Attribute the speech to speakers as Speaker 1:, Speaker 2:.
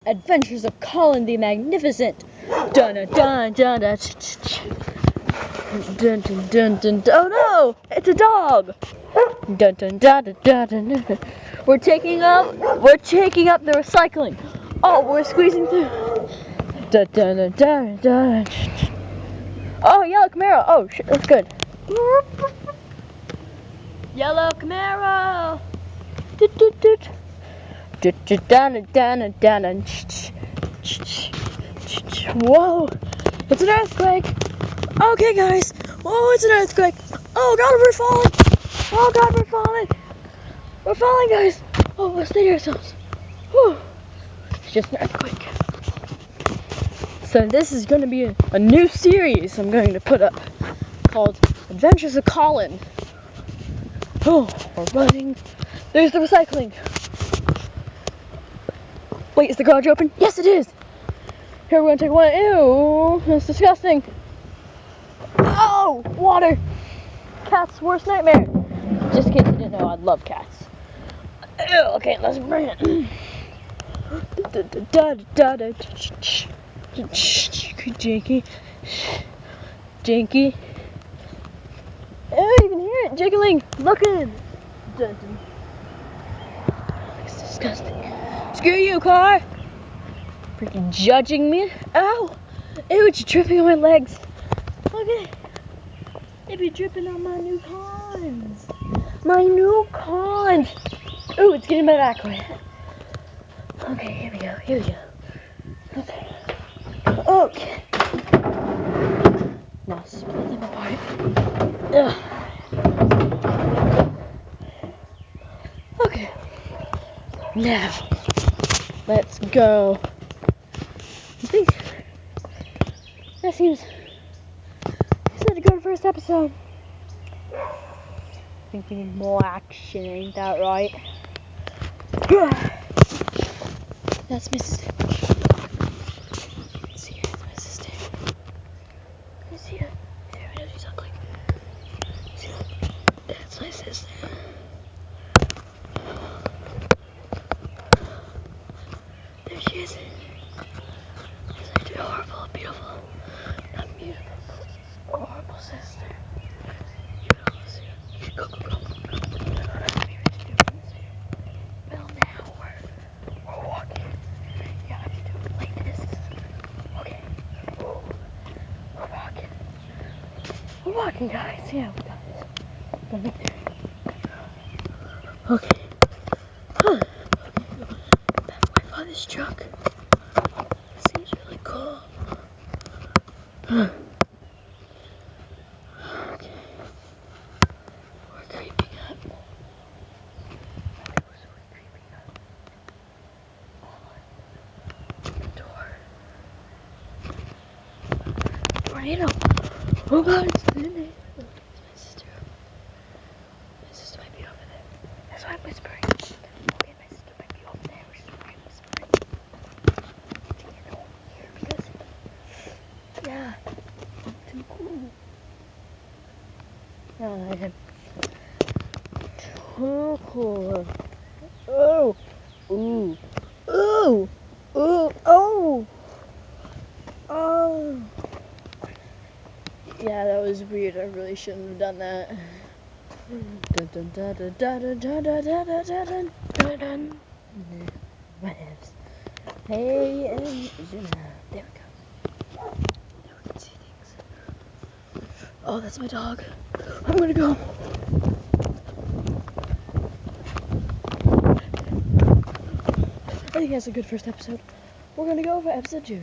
Speaker 1: Adventures of Colin the Magnificent. Dun dun dun dun dun. Dun dun dun dun. Oh no! It's a dog. Dun dun dun dun dun dun. We're taking up the recycling. Oh, we're squeezing through. Dun dun dun dun dun. Oh, yellow Camaro. Oh shit, that's good. Yellow Camaro. Doot doot doot. Whoa! It's an earthquake! Okay, guys! Oh, it's an earthquake! Oh God, we're falling! Oh God, we're falling! We're falling, guys! Oh, let's stay to ourselves. Whew. It's just an earthquake. So this is going to be a new series I'm going to put up called Adventures of Colin. Oh, we're running. There's the recycling. Wait, is the garage open? Yes, it is! Here, we're gonna take one. Ew, that's disgusting. Oh, water! Cat's worst nightmare. Just in case you didn't know, I love cats. Ew, okay, let's bring it. Janky. Janky. Oh, you can hear it jiggling. Look at it. It's disgusting. Screw you, car! Freaking judging me. Ow! Ew, it's dripping on my legs. Look at it. It be dripping on my new cons. My new cons. Ooh, it's getting my back wet. Okay, here we go. Here we go. Okay. Okay. Now split them apart. Ugh. Okay. Now, let's go. I think that seems. I said to go to the first episode. I think we need more action, ain't that right? That's my sister. See her, that's my sister. You see her? See her? I know she's ugly. See her? That's my sister. There she is. She's like horrible, beautiful. Not beautiful. Horrible sister. Beautiful sister. Go, go, go. Well, now we're walking. Yeah, I have to do it like this. Okay. We're walking. We're walking, guys. Yeah, we got this. We're right there. Okay. Huh. My father's truck. Seems really cool. Huh. Okay. We're creeping up. We're creeping up on the door. Tornado! Oh God, it's in there. It's my sister. My sister might be over there. That's why I'm whispering. Okay, my sister might be over there. Which is why I'm whispering. To get home here because, yeah, too cool. No, I am too cool. Oh, ooh, ooh, ooh, oh, oh. Yeah, that was weird. I really shouldn't have done that. Dun dun dun dun dun dun dun dun dun dun dun dun. My hips. Hey, and there we go. Now we can see things. Oh, that's my dog. I'm gonna go. I think that's a good first episode. We're gonna go for episode 2.